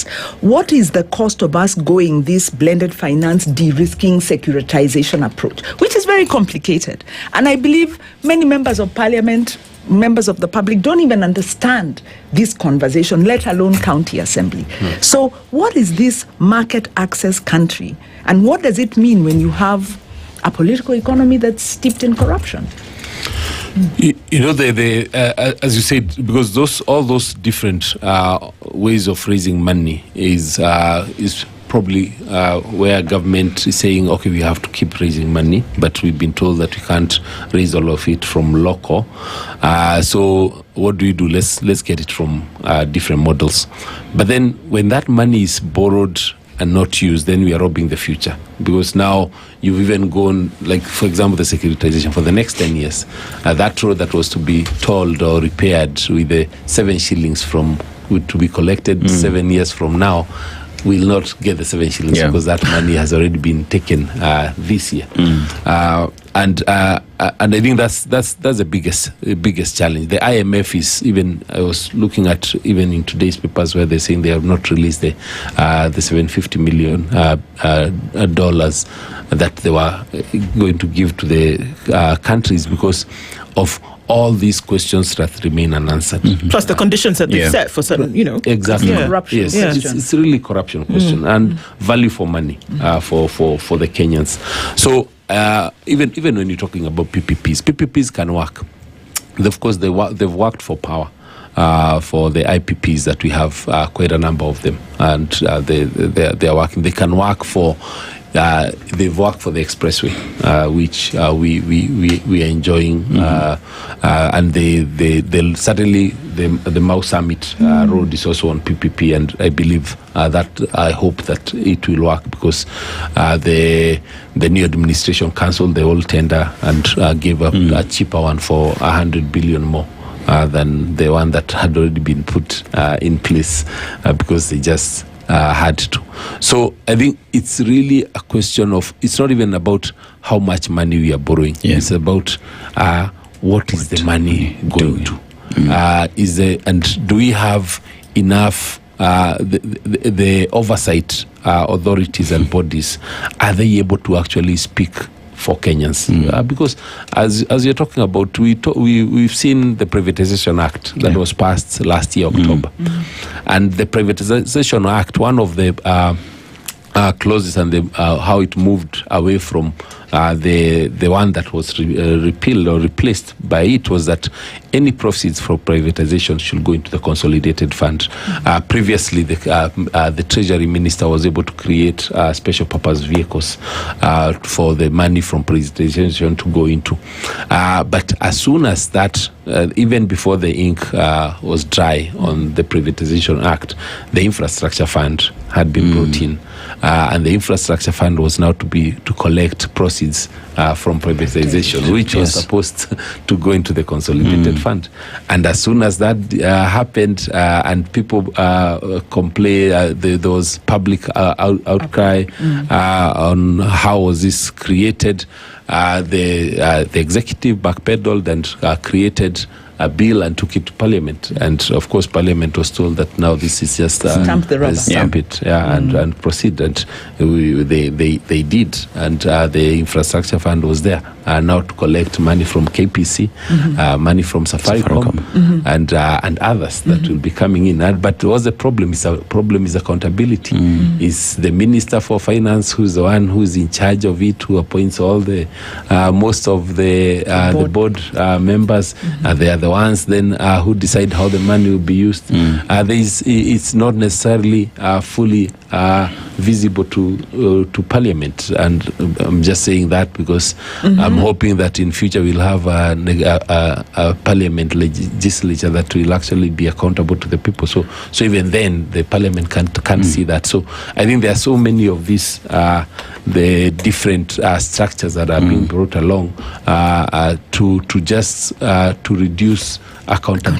costs. What is the cost of us going this blended finance de-risking securitization approach, which is very complicated? And I believe many members of parliament, members of the public don't even understand this conversation, let alone county assembly. So what is this market access country? And what does it mean when you have a political economy that's steeped in corruption? You know, as you said, because all those different ways of raising money is probably where government is saying, okay, we have to keep raising money, but we've been told that we can't raise all of it from local. So what do we do? Let's get it from different models. But then when that money is borrowed and not used, then we are robbing the future. Because now you've even gone, like, for example, the securitization for the next 10 years. That road that was to be tolled or repaired with the 7 shillings to be collected 7 years from now, will not get the 7 shillings because that money has already been taken this year. And I think that's the biggest challenge. The IMF is even, I was looking at even in today's papers where they're saying they have not released the $750 million dollars that they were going to give to the countries because of all these questions that remain unanswered. Plus the conditions that they've set for certain, Exactly. Corruption. Yes, it's really corruption question and value for money for the Kenyans. So even when you're talking about PPPs can work. Of course, they've worked for power. For the IPPs that we have quite a number of them, and they are working. They can work for. They've worked for the expressway, which we are enjoying, and they'll certainly the Mau Summit road is also on PPP, and I believe that I hope that it will work because the new administration cancelled the old tender and gave up a cheaper one for 100 billion more. Than the one that had already been put in place because they just had to. So I think it's really a question of, it's not even about how much money we are borrowing. It's about what is the money going to? And do we have enough the oversight authorities and bodies, are they able to actually speak for Kenyans? Because as you're talking about, we've seen the Privatization Act that was passed last year, October. And the Privatization Act, one of the clauses and how it moved away from the one that was repealed or replaced by it was that any proceeds for privatization should go into the consolidated fund. Previously, the Treasury Minister was able to create special purpose vehicles for the money from privatization to go into. But as soon as that, even before the ink was dry on the Privatization Act, the Infrastructure Fund had been brought in. And the Infrastructure Fund was now to collect proceeds from privatization, which was supposed to go into the consolidated fund. And as soon as that happened, and people complained, there was public outcry on how was this created, the executive backpedaled and created a bill and took it to Parliament, and of course Parliament was told that now this is just stamp the rubber, stamp it, and proceed, and they did, and the Infrastructure Fund was there now to collect money from KPC, money from Safaricom, and others that will be coming in. But what's the problem? Is accountability. Is the Minister for Finance who's the one who's in charge of it, who appoints all the most of the board members. They are the ones then who decide how the money will be used. It's not necessarily fully visible to Parliament, and I'm just saying that because I'm hoping that in future we'll have a Parliament legislature that will actually be accountable to the people. So even then the Parliament can't see that. So I think there are so many of these the different structures that are being brought along to reduce accountability.